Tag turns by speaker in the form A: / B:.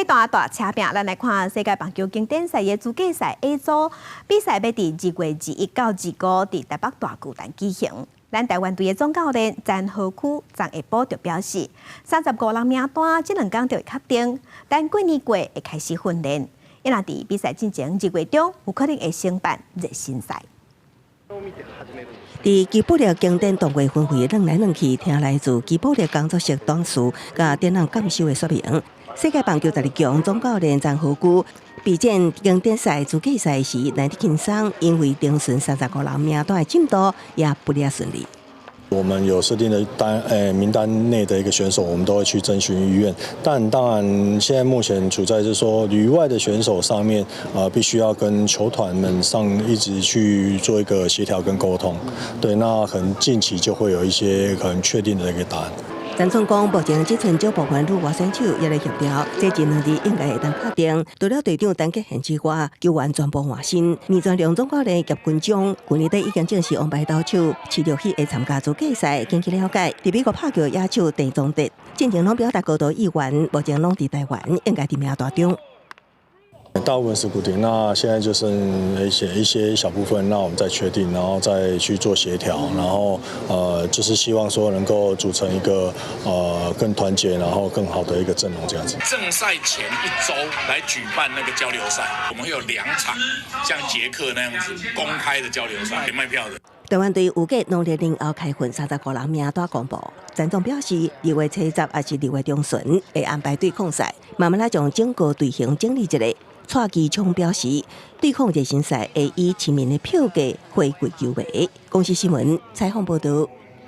A: 这段大车拼，咱来看世界棒球经典赛的资格赛 A 组比赛，要伫2月21到25伫台北大巨蛋举行。咱台湾队的总教练詹和区昨下晡就表示，35人名单这2天就会确定，但过年过会开始训练。因若伫比赛进前2月中有可能会申办热身赛。
B: 伫基普力经典动会巡回2来2去，听来自基普力工作室董事甲展览监修的说明。世界棒球12强总教练张和谷备战经典赛资格赛时，难得轻松，因为定选35人名单的进度也不哩顺利。
C: 我们有设定的名单内的一个选手，我们都会去征询意愿。但当然，现在目前处在是说旅外的选手上面，必须要跟球团们上一直去做一个协调跟沟通。对，那可能近期就会有一些可能确定的一个答案。
B: 陈总讲，目前这阵少部分旅外选手也来协调，这1、2日应该会当确定。除了队长单结限制外，球员全部换新。面全梁总教练及军长，去年底已经正式安排到手，7、6日会参加资格赛。根据了解，伫美国拍球野手郑宗德，进前拢表达高度意愿，目前拢伫台湾，应该伫名单中。
C: 大部分是固定，那现在就剩一些小部分，那我们再确定，然后再去做协调，然后就是希望说能够组成一个更团结，然后更好的一个阵容这样子。
D: 正赛前1周来举办那个交流赛，我们会有2场，像捷克那样子公开的交流赛，可以卖票的。
B: 台湾队预计农历年后开训35人名单公布。陈总表示，2月初10还是2月中旬会安排对抗赛，慢慢来将整个队形整理一下。蔡其昌表示，对抗热身赛会以市民的票价回归球迷。公司新闻采访报道。